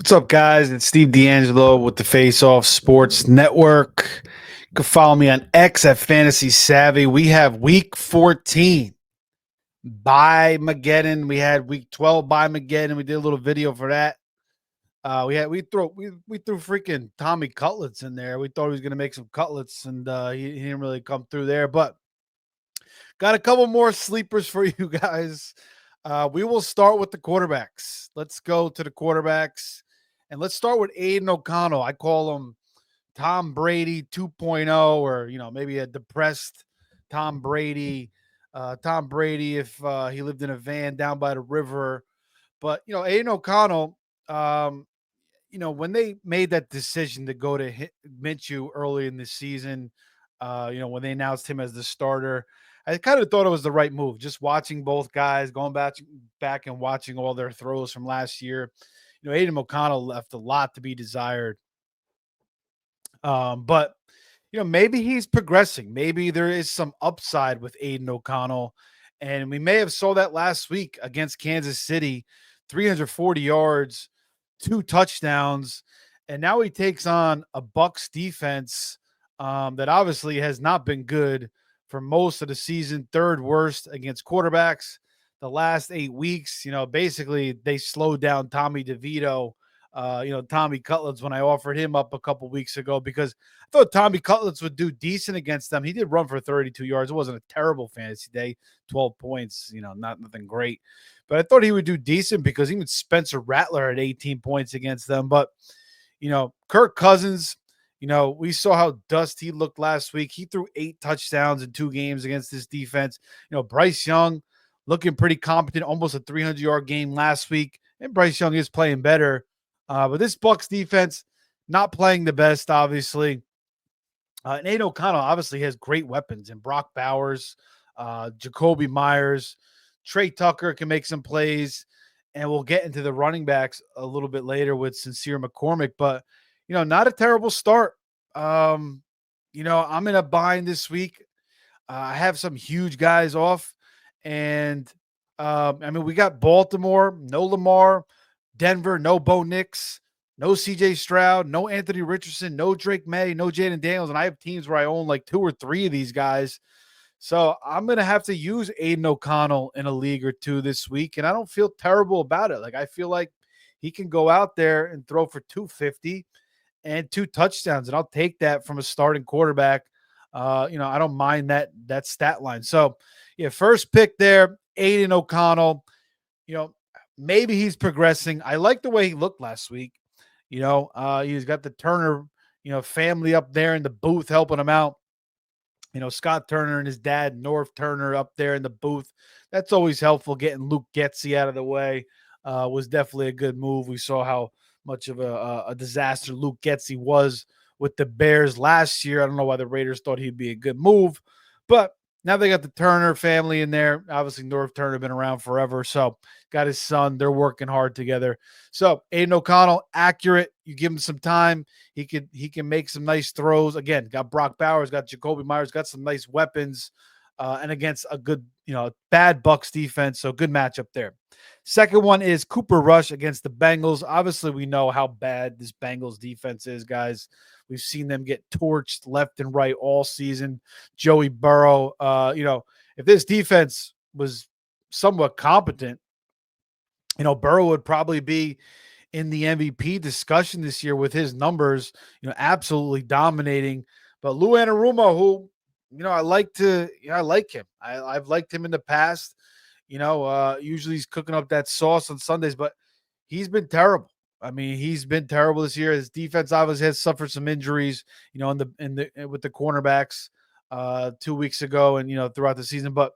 What's up, guys? It's Steve D'Angelo with the Face Off Sports Network. You can follow me on X at Fantasy Savvy. We have week 14 by Mageddon. We had week 12 by Mageddon. We did a little video for that. We threw freaking Tommy Cutlets in there. We thought he was gonna make some cutlets, and he didn't really come through there. But got a couple more sleepers for you guys. We will start with the quarterbacks. Let's go to the quarterbacks. And let's start with Aiden O'Connell. I call him Tom Brady 2.0, or maybe a depressed Tom Brady. Tom Brady, if he lived in a van down by the river. But Aiden O'Connell, when they made that decision to go to Minshew early in the season, when they announced him as the starter, I kind of thought it was the right move. Just watching both guys, going back and watching all their throws from last year. Aiden O'Connell left a lot to be desired. But maybe he's progressing. Maybe there is some upside with Aiden O'Connell. And we may have saw that last week against Kansas City, 340 yards, 2 touchdowns. And now he takes on a Bucs defense that obviously has not been good for most of the season, third worst against quarterbacks. The last 8 weeks, basically they slowed down Tommy DeVito, Tommy Cutlets when I offered him up a couple weeks ago because I thought Tommy Cutlets would do decent against them. He did run for 32 yards. It wasn't a terrible fantasy day, 12 points, nothing great. But I thought he would do decent because even Spencer Rattler had 18 points against them. But, Kirk Cousins, we saw how dust he looked last week. He threw 8 touchdowns in 2 games against this defense. Bryce Young looking pretty competent, almost a 300-yard game last week. And Bryce Young is playing better. But this Bucs defense not playing the best, obviously. And Aiden O'Connell obviously has great weapons. And Brock Bowers, Jacoby Myers, Trey Tucker can make some plays. And we'll get into the running backs a little bit later with Sincere McCormick. But, not a terrible start. I'm in a bind this week. I have some huge guys off. And, we got Baltimore, no Lamar. Denver, no Bo Nix, no CJ Stroud, no Anthony Richardson, no Drake May, no Jaden Daniels. And I have teams where I own like 2 or 3 of these guys. So I'm going to have to use Aiden O'Connell in a league or 2 this week. And I don't feel terrible about it. Like, I feel like he can go out there and throw for 250 and 2 touchdowns. And I'll take that from a starting quarterback. I don't mind that stat line. So, first pick there, Aiden O'Connell. Maybe he's progressing. I like the way he looked last week. He's got the Turner, family up there in the booth helping him out. Scott Turner and his dad, North Turner, up there in the booth. That's always helpful. Getting Luke Getsy out of the way was definitely a good move. We saw how much of a disaster Luke Getsy was with the Bears last year. I don't know why the Raiders thought he'd be a good move, but now they got the Turner family in there. Obviously, North Turner been around forever, so got his son. They're working hard together. So Aiden O'Connell, accurate. You give him some time, he can make some nice throws. Again, got Brock Bowers, got Jacoby Myers, got some nice weapons, and against a good, bad Bucs defense. So good matchup there. Second one is Cooper Rush against the Bengals. Obviously, we know how bad this Bengals defense is, guys. We've seen them get torched left and right all season. Joey Burrow, if this defense was somewhat competent, Burrow would probably be in the MVP discussion this year with his numbers, absolutely dominating. But Lou Anarumo, who, I like him. I've liked him in the past. Usually he's cooking up that sauce on Sundays, but he's been terrible. He's been terrible this year. His defense obviously has suffered some injuries, with the cornerbacks 2 weeks ago and throughout the season. But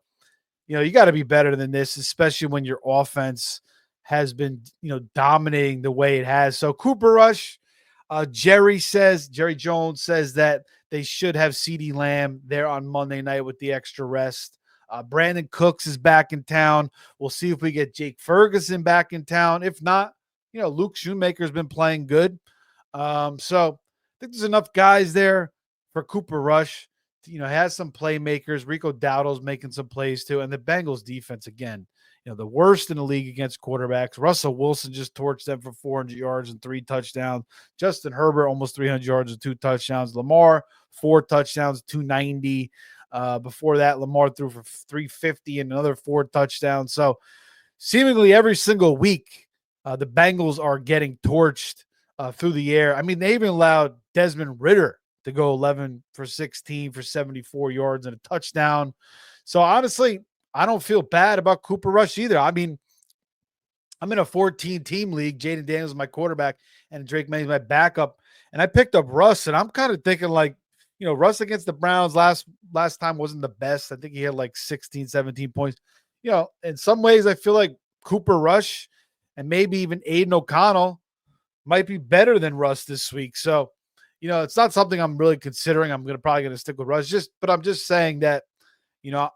you got to be better than this, especially when your offense has been dominating the way it has. So Cooper Rush, Jerry Jones says that they should have CeeDee Lamb there on Monday night with the extra rest. Brandon Cooks is back in town. We'll see if we get Jake Ferguson back in town. If not, Luke Shoemaker's been playing good. So I think there's enough guys there for Cooper Rush. Has some playmakers. Rico Dowdle's making some plays too. And the Bengals defense, again, the worst in the league against quarterbacks. Russell Wilson just torched them for 400 yards and 3 touchdowns. Justin Herbert almost 300 yards and 2 touchdowns. Lamar 4 touchdowns, 290. Before that, Lamar threw for 350 and another 4 touchdowns. So seemingly every single week, the Bengals are getting torched through the air. I mean, they even allowed Desmond Ridder to go 11 for 16 for 74 yards and a touchdown. So honestly, I don't feel bad about Cooper Rush either. I mean, I'm in a 14-team league. Jaden Daniels is my quarterback, and Drake May is my backup. And I picked up Russ, and I'm kind of thinking like, Russ against the Browns last time wasn't the best. I think he had like 16, 17 points. In some ways, I feel like Cooper Rush and maybe even Aiden O'Connell might be better than Russ this week. So, it's not something I'm really considering. I'm probably going to stick with Russ, but I'm just saying that,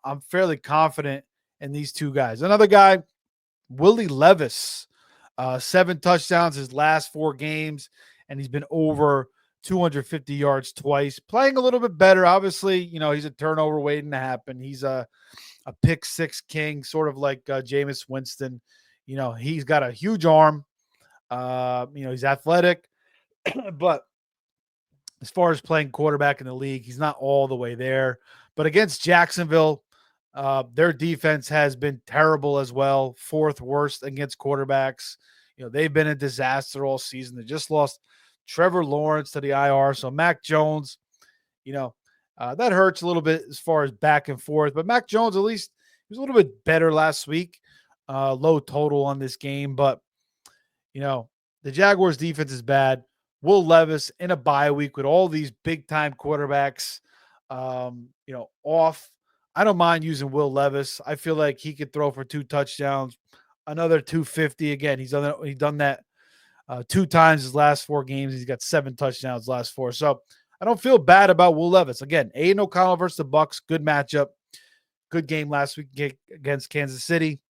I'm fairly confident in these two guys. Another guy, Willie Levis, 7 touchdowns his last 4 games, and he's been over 250 yards twice. Playing a little bit better. Obviously, he's a turnover waiting to happen. He's a pick 6 king, sort of like Jameis Winston. He's got a huge arm. He's athletic, but as far as playing quarterback in the league, he's not all the way there. But against Jacksonville, their defense has been terrible as well. 4th worst against quarterbacks. They've been a disaster all season. They just lost Trevor Lawrence to the IR. So Mac Jones, that hurts a little bit as far as back and forth. But Mac Jones, at least, he was a little bit better last week. Low total on this game. But, the Jaguars defense is bad. Will Levis in a bye week with all these big-time quarterbacks, off. I don't mind using Will Levis. I feel like he could throw for 2 touchdowns, another 250. Again, he's done that 2 times his last 4 games. He's got 7 touchdowns last 4. So I don't feel bad about Will Levis. Again, Aiden O'Connell versus the Bucs. Good matchup. Good game last week against Kansas City.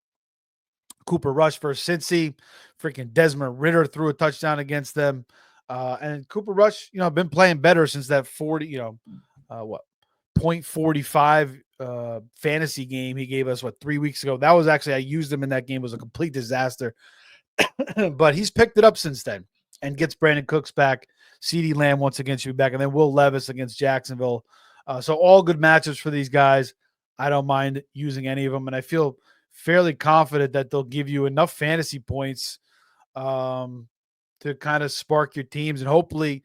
Cooper Rush versus Cincy. Freaking Desmond Ridder threw a touchdown against them. And Cooper Rush, been playing better since that 0.45 fantasy game he gave us 3 weeks ago. That was actually, I used him in that game. It was a complete disaster. But he's picked it up since then and gets Brandon Cooks back. CeeDee Lamb once again should be back. And then Will Levis against Jacksonville. So all good matchups for these guys. I don't mind using any of them. And I feel fairly confident that they'll give you enough fantasy points to kind of spark your teams and hopefully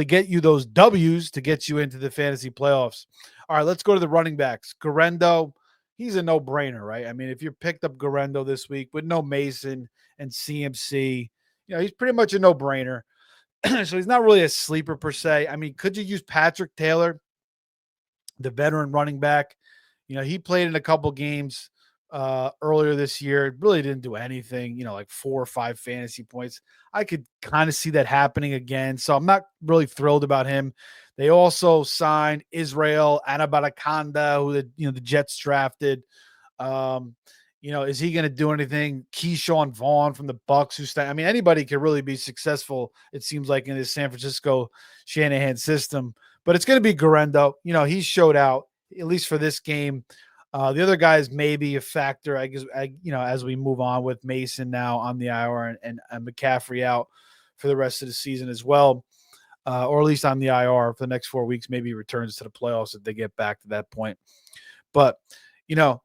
get you those W's to get you into the fantasy playoffs. All right, let's go to the running backs. Garendo, he's a no-brainer, right? I mean, if you picked up Garendo this week with no Mason and CMC, he's pretty much a no-brainer. So he's not really a sleeper per se. I mean, could you use Patrick Taylor, the veteran running back? He played in a couple games earlier this year. Really didn't do anything, like 4 or 5 fantasy points. I could kind of see that happening again. So I'm not really thrilled about him. They also signed Israel Anabarakanda, who the Jets drafted. Is he going to do anything? Keyshawn Vaughn from the Bucs, anybody could really be successful, it seems like, in this San Francisco Shanahan system. But it's going to be Garendo. He showed out, at least for this game. The other guys may be a factor, I guess, as we move on with Mason now on the IR and McCaffrey out for the rest of the season as well, or at least on the IR for the next 4 weeks, maybe returns to the playoffs if they get back to that point. But, no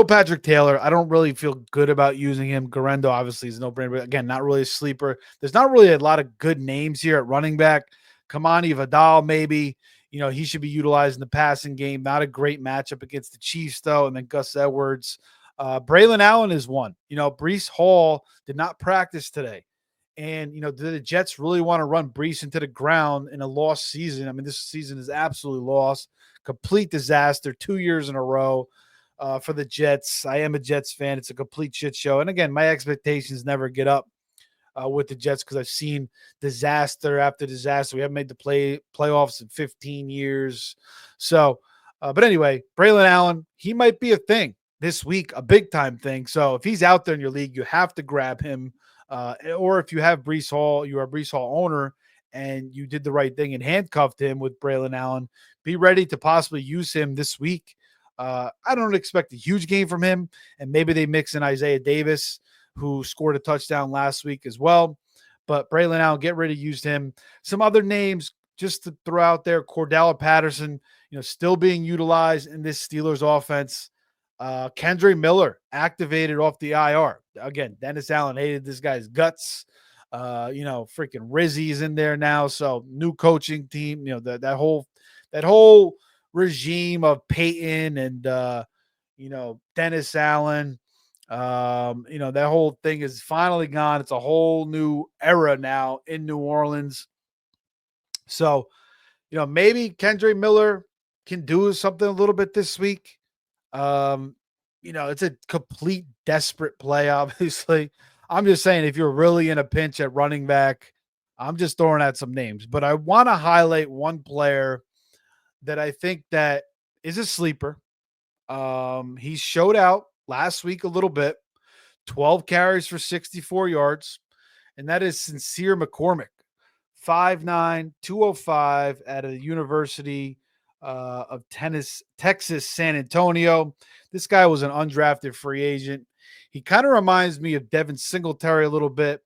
Patrick Taylor. I don't really feel good about using him. Garendo obviously is no brainer, but again, not really a sleeper. There's not really a lot of good names here at running back. Kamani Vidal, maybe. He should be utilized in the passing game. Not a great matchup against the Chiefs, though. And then Gus Edwards. Braylon Allen is one. Breece Hall did not practice today. And, do the Jets really want to run Breece into the ground in a lost season? I mean, this season is absolutely lost. Complete disaster 2 years in a row for the Jets. I am a Jets fan. It's a complete shit show. And, again, my expectations never get up with the Jets because I've seen disaster after disaster. We haven't made the playoffs in 15 years. So, but anyway, Braylon Allen, he might be a thing this week, a big-time thing. So if he's out there in your league, you have to grab him. Or if you have Breece Hall, you are a Breece Hall owner, and you did the right thing and handcuffed him with Braylon Allen, be ready to possibly use him this week I don't expect a huge game from him, and maybe they mix in Isaiah Davis, who scored a touchdown last week as well. But Braylon Allen, get ready to use him. Some other names just to throw out there: Cordell Patterson, still being utilized in this Steelers offense. Kendre Miller activated off the IR. Again, Dennis Allen hated this guy's guts. Freaking Rizzy's in there now. So new coaching team, that whole regime of Peyton and Dennis Allen. That whole thing is finally gone. It's a whole new era now in New Orleans. So, maybe Kendre Miller can do something a little bit this week. It's a complete desperate play, obviously. I'm just saying, if you're really in a pinch at running back, I'm just throwing out some names. But I want to highlight one player that I think that is a sleeper. He showed out last week a little bit, 12 carries for 64 yards, and that is Sincere McCormick, 5'9", 205 at a University of Texas, San Antonio. This guy was an undrafted free agent. He kind of reminds me of Devin Singletary a little bit,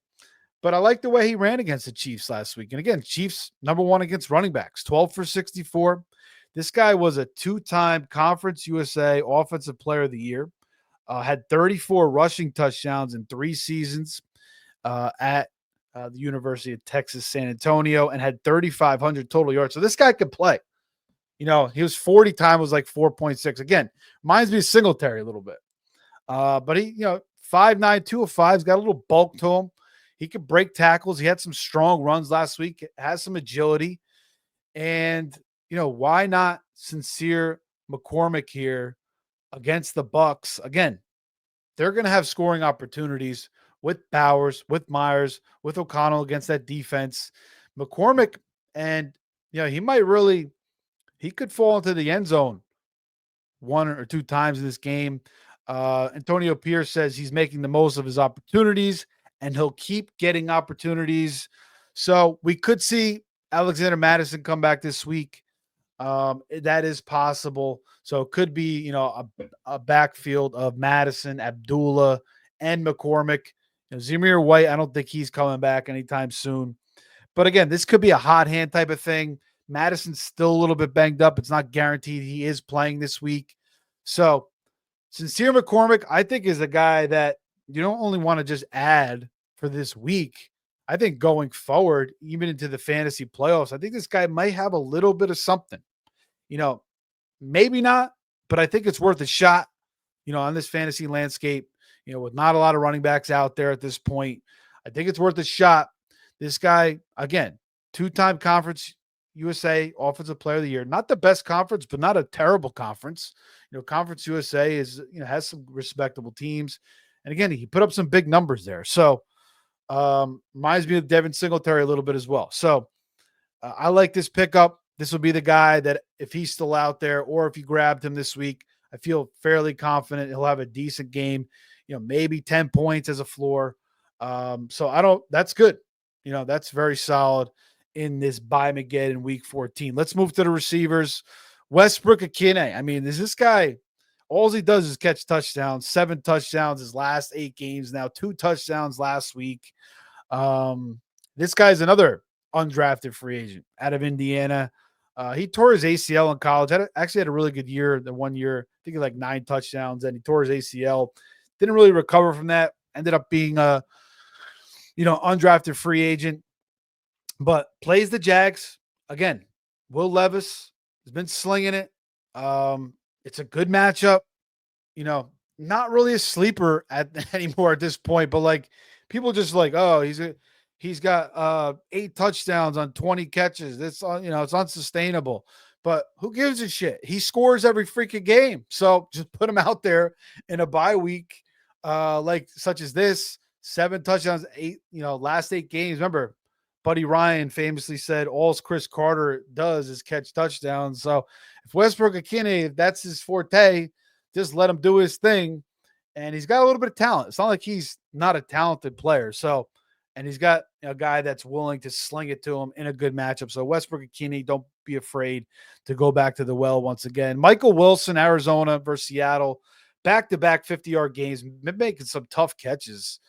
but I like the way he ran against the Chiefs last week. And again, Chiefs number one against running backs, 12 for 64. This guy was a two-time Conference USA Offensive Player of the Year, had 34 rushing touchdowns in 3 seasons at the University of Texas, San Antonio, and had 3,500 total yards. So this guy could play. His 40 time was like 4.6. Again, reminds me of Singletary a little bit. But he, 5'9", 205's got a little bulk to him. He could break tackles. He had some strong runs last week, has some agility. And, why not Sincere McCormick here against the Bucs? Again, they're going to have scoring opportunities with Bowers, with Myers, with O'Connell against that defense. McCormick, and, he could fall into the end zone 1 or 2 times in this game. Antonio Pierce says he's making the most of his opportunities, and he'll keep getting opportunities. So we could see Alexander Mattison come back this week. That is possible. So it could be, a backfield of Mattison, Abdullah, and McCormick. Zamir White, I don't think he's coming back anytime soon. But again, this could be a hot hand type of thing. Madison's still a little bit banged up. It's not guaranteed he is playing this week. So Sincere McCormick, I think, is a guy that you don't only want to just add for this week. I think going forward, even into the fantasy playoffs, I think this guy might have a little bit of something. Maybe not, but I think it's worth a shot, on this fantasy landscape, with not a lot of running backs out there at this point. I think it's worth a shot. This guy, again, 2-time Conference USA Offensive Player of the Year. Not the best conference, but not a terrible conference. Conference USA is, has some respectable teams. And again, he put up some big numbers there. So reminds me of Devin Singletary a little bit as well. So I like this pickup. This will be the guy that if he's still out there or if you grabbed him this week, I feel fairly confident he'll have a decent game, maybe 10 points as a floor. That's good. That's very solid in this BYEMAGEDDON week 14. Let's move to the receivers. Westbrook-Ikhine. I mean, is this guy, all he does is catch touchdowns, 7 touchdowns his last 8 games now, 2 touchdowns last week. This guy's another undrafted free agent out of Indiana. He tore his ACL in college. Actually had a really good year. The 1 year, I think he had like 9 touchdowns, and he tore his ACL. Didn't really recover from that. Ended up being a, undrafted free agent, but plays the Jags. Again, Will Levis has been slinging it. It's a good matchup. Not really a sleeper anymore at this point, but like people just like, oh, he's got 8 touchdowns on 20 catches. It's it's unsustainable. But who gives a shit? He scores every freaking game. So just put him out there in a bye week, like such as this. 7 touchdowns, 8, last 8 games. Remember, Buddy Ryan famously said all Chris Carter does is catch touchdowns. So if Westbrook-Ikhine, if that's his forte, just let him do his thing. And he's got a little bit of talent. It's not like he's not a talented player. So, and he's got a guy that's willing to sling it to him in a good matchup. So Westbrook and Keeney, don't be afraid to go back to the well once again. Michael Wilson, Arizona versus Seattle, back-to-back 50-yard games, making some tough catches.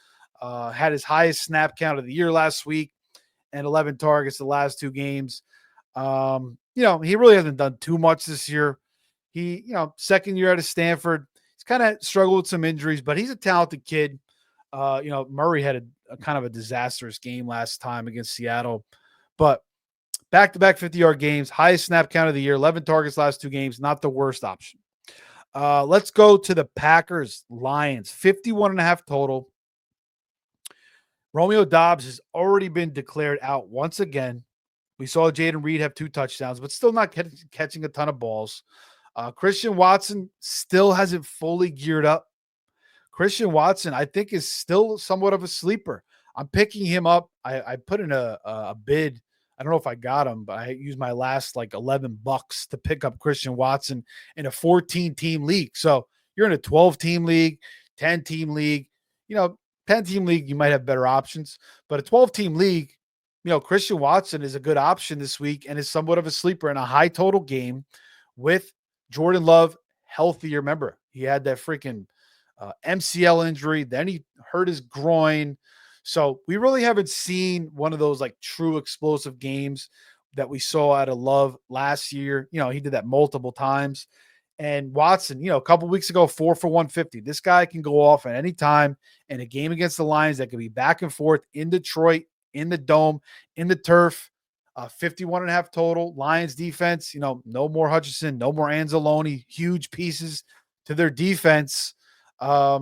Had his highest snap count of the year last week and 11 targets the last two games. He really hasn't done too much this year. He, second year out of Stanford, he's kind of struggled with some injuries, but he's a talented kid. Murray had a kind of a disastrous game last time against Seattle, but back-to-back 50-yard games, highest snap count of the year, 11 targets last two games, not the worst option. Let's go to the Packers Lions, 51.5 total. Romeo Doubs has already been declared out once again. We saw Jaden Reed have 2 touchdowns, but still not catching a ton of balls. Christian Watson still hasn't fully geared up. Christian Watson, I think, is still somewhat of a sleeper. I'm picking him up. I put in a bid. I don't know if I got him, but I used my last like $11 to pick up Christian Watson in a 14-team league. So you're in a 12-team league, 10-team league. 10-team league, you might have better options, but a 12-team league, Christian Watson is a good option this week and is somewhat of a sleeper in a high total game with Jordan Love healthier. Remember, he had that freaking MCL injury. Then he hurt his groin. So we really haven't seen one of those like true explosive games that we saw out of Love last year. He did that multiple times. And Watson, a couple weeks ago, 4 for 150. This guy can go off at any time in a game against the Lions that could be back and forth in Detroit, in the Dome, in the turf. 51.5 total. Lions defense, no more Hutchinson, no more Anzalone. Huge pieces to their defense. I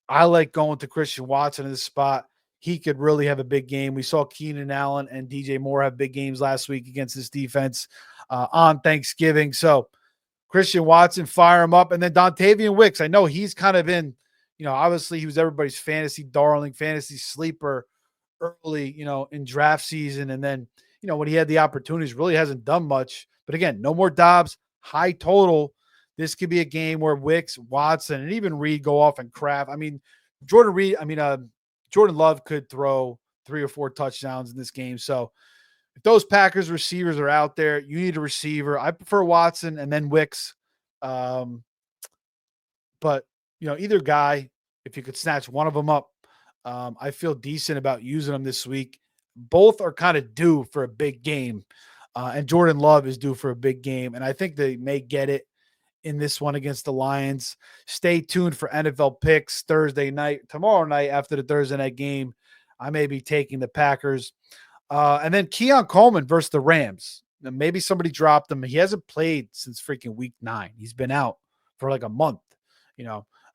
like going to Christian Watson in this spot. He could really have a big game. We saw Keenan Allen and DJ Moore have big games last week against this defense on Thanksgiving. So Christian Watson, fire him up. And then Dontavian Wicks. I know he's kind of been, obviously he was everybody's fantasy darling, fantasy sleeper early, in draft season. And then, when he had the opportunities, really hasn't done much. But again, no more Dobbs, high total. This could be a game where Wicks, Watson, and even Reed go off and craft. Jordan Love could throw 3 or 4 touchdowns in this game. So if those Packers receivers are out there, you need a receiver. I prefer Watson and then Wicks. But either guy, if you could snatch one of them up, I feel decent about using them this week. Both are kind of due for a big game. And Jordan Love is due for a big game. And I think they may get it in this one against the Lions. Stay tuned for NFL picks tomorrow night after the Thursday night game. I may be taking the Packers. And then Keon Coleman versus the Rams. Now, maybe somebody dropped him. He hasn't played since freaking week 9. He's been out for like a month.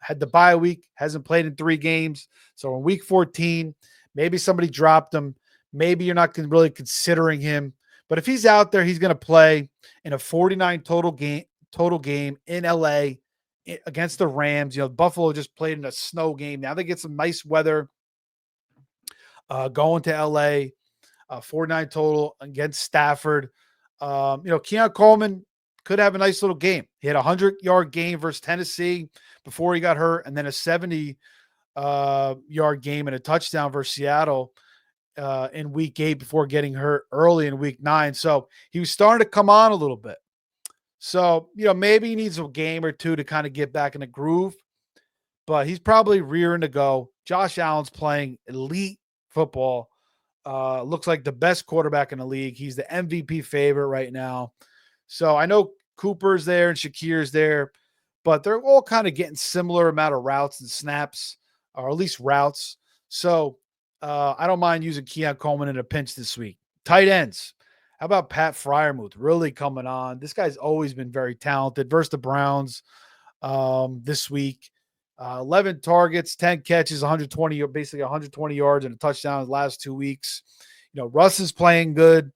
Had the bye week, hasn't played in 3 games. So in week 14, maybe somebody dropped him. Maybe you're not really considering him. But if he's out there, he's going to play in a 49 total game in LA against the Rams. Buffalo just played in a snow game. Now they get some nice weather going to LA. 49 total against Stafford. Keon Coleman could have a nice little game. He had a 100-yard game versus Tennessee before he got hurt, and then a 70-yard game and a touchdown versus Seattle in week 8 before getting hurt early in week 9. So he was starting to come on a little bit. So, maybe he needs a game or two to kind of get back in the groove, but he's probably rearing to go. Josh Allen's playing elite football. Looks like the best quarterback in the league. He's the MVP favorite right now. So I know Cooper's there and Shakir's there, but they're all kind of getting similar amount of routes and snaps, or at least routes. So I don't mind using Keon Coleman in a pinch this week. Tight ends. How about Pat Freiermuth really coming on? This guy's always been very talented versus the Browns this week. 11 targets, 10 catches, basically 120 yards and a touchdown in the last 2 weeks. Russ is playing good.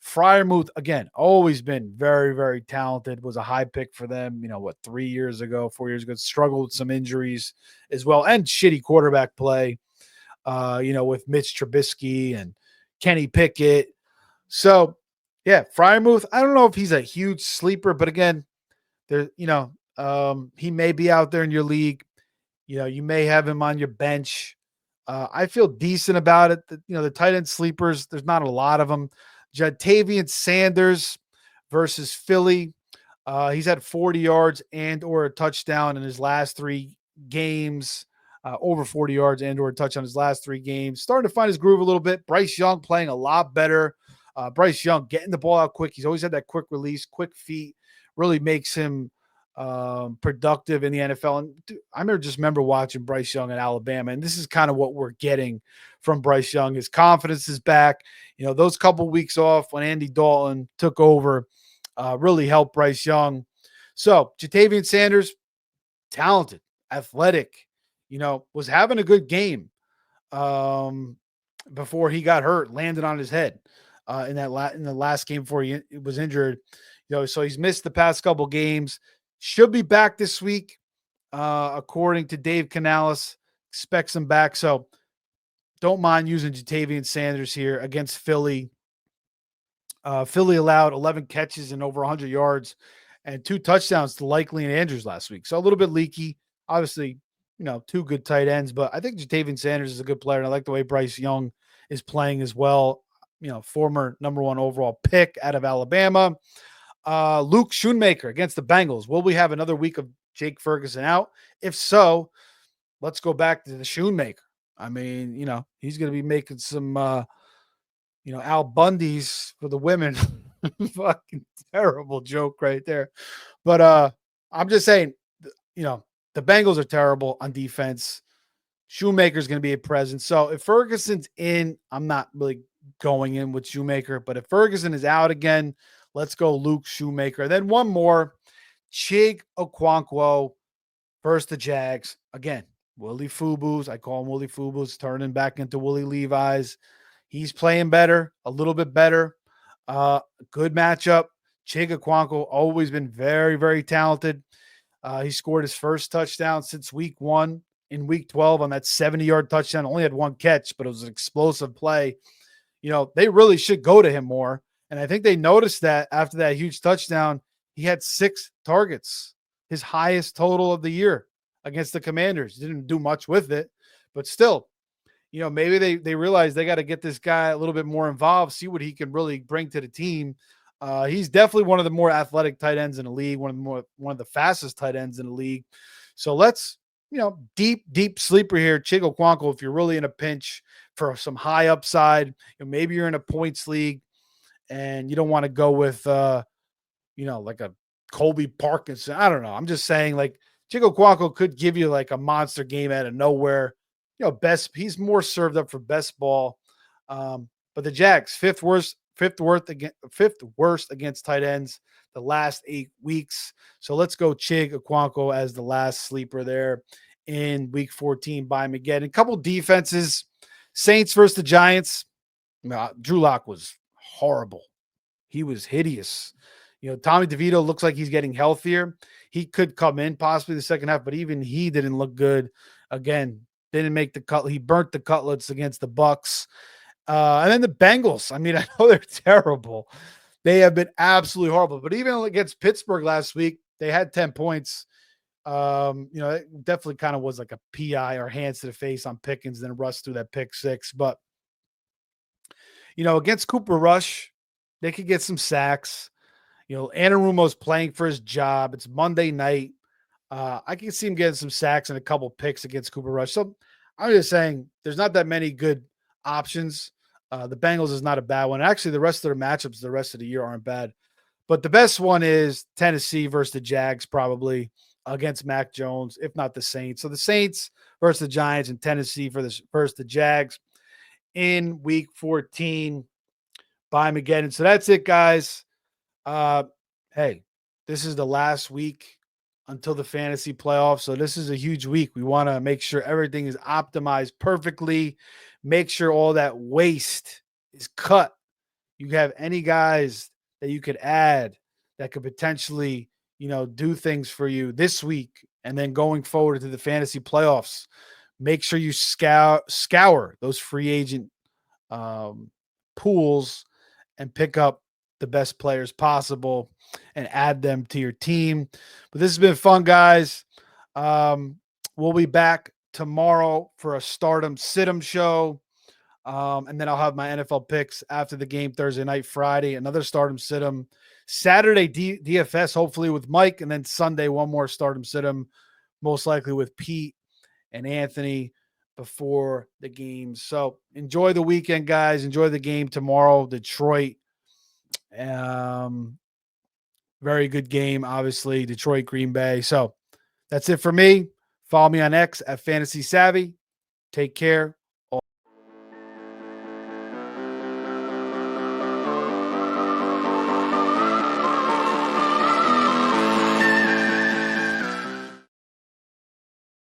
Freiermuth, again, always been very, very talented, was a high pick for them, 4 years ago, struggled with some injuries as well, and shitty quarterback play, with Mitch Trubisky and Kenny Pickett. So, yeah, Freiermuth, I don't know if he's a huge sleeper, but again, he may be out there in your league. You may have him on your bench. I feel decent about it. The tight end sleepers, there's not a lot of them. Jatavian Sanders versus Philly. He's had 40 yards and or a touchdown in his last 3 games. Over 40 yards and or a touchdown in his last 3 games. Starting to find his groove a little bit. Bryce Young playing a lot better. Bryce Young getting the ball out quick. He's always had that quick release, quick feet. Really makes him productive in the NFL. And I remember watching Bryce Young at Alabama, and this is kind of what we're getting from Bryce Young. His confidence is back. Those couple weeks off when Andy Dalton took over really helped Bryce Young. So Jatavian Sanders, talented, athletic, was having a good game before he got hurt, landed on his head in the last game before he was injured. So he's missed the past couple games. Should be back this week, according to Dave Canales. Expects him back. So don't mind using Jatavian Sanders here against Philly. Philly allowed 11 catches and over 100 yards and 2 touchdowns to Likely and Andrews last week. So a little bit leaky. Obviously, 2 good tight ends, but I think Jatavian Sanders is a good player. And I like the way Bryce Young is playing as well. Former number 1 overall pick out of Alabama. Luke Schoonmaker against the Bengals. Will we have another week of Jake Ferguson out? If so, let's go back to the Schoonmaker. I mean, he's going to be making some, Al Bundy's for the women. Fucking terrible joke right there. But I'm just saying, the Bengals are terrible on defense. Shoemaker's going to be a presence. So if Ferguson's in, I'm not really going in with Shoemaker. But if Ferguson is out again, let's go Luke Shoemaker. Then one more, Chig Okonkwo versus the Jags. Again, Willie Fubu's. I call him Willie Fubu's, turning back into Willie Levi's. He's playing better, a little bit better. Good matchup. Chig Okonkwo always been very, very talented. He scored his first touchdown since week 1 in week 12 on that 70-yard touchdown. Only had 1 catch, but it was an explosive play. They really should go to him more. And I think they noticed that after that huge touchdown, he had 6 targets, his highest total of the year against the Commanders. Didn't do much with it, but still, maybe they realize they got to get this guy a little bit more involved, see what he can really bring to the team. He's definitely one of the more athletic tight ends in the league, one of the fastest tight ends in the league. So let's, deep sleeper here, Chig Okonkwo, if you're really in a pinch for some high upside, maybe you're in a points league and you don't want to go with, like a Colby Parkinson. I don't know. I'm just saying, like, Chig Okonkwo could give you like a monster game out of nowhere. He's more served up for best ball. But the Jags, fifth worst against tight ends the last 8 weeks. So let's go Chig Okonkwo as the last sleeper there in week 14 by Mageddon. A couple defenses, Saints versus the Giants. Drew Lock was horrible. He was hideous. Tommy DeVito looks like he's getting healthier. He could come in possibly the second half, but even he didn't look good. Again, didn't make the cut. He burnt the cutlets against the Bucks. And then the Bengals. I mean, I know they're terrible. They have been absolutely horrible. But even against Pittsburgh last week, they had 10 points. It definitely kind of was like a PI or hands to the face on Pickens, then Russ through that pick 6. But, against Cooper Rush, they could get some sacks. Anarumo's playing for his job. It's Monday night. I can see him getting some sacks and a couple picks against Cooper Rush. So I'm just saying there's not that many good options. The Bengals is not a bad one. Actually, the rest of their matchups the rest of the year aren't bad. But the best one is Tennessee versus the Jags, probably against Mac Jones, if not the Saints. So the Saints versus the Giants and Tennessee versus the Jags in week 14 by Mageddon. So that's it, guys. Hey, this is the last week until the fantasy playoffs. So this is a huge week. We want to make sure everything is optimized perfectly. Make sure all that waste is cut. You have any guys that you could add that could potentially, do things for you this week and then going forward to the fantasy playoffs. Make sure you scour those free agent pools and pick up the best players possible and add them to your team. But this has been fun, guys. We'll be back tomorrow for a stardom situm show. And then I'll have my NFL picks after the game Thursday night, Friday, another stardom situm, Saturday DFS, hopefully with Mike, and then Sunday, one more stardom situm, most likely with Pete and Anthony before the game. So enjoy the weekend, guys. Enjoy the game tomorrow, Detroit. Very good game, obviously, Detroit, Green Bay. So that's it for me. Follow me on X at Fantasy Savvy. Take care.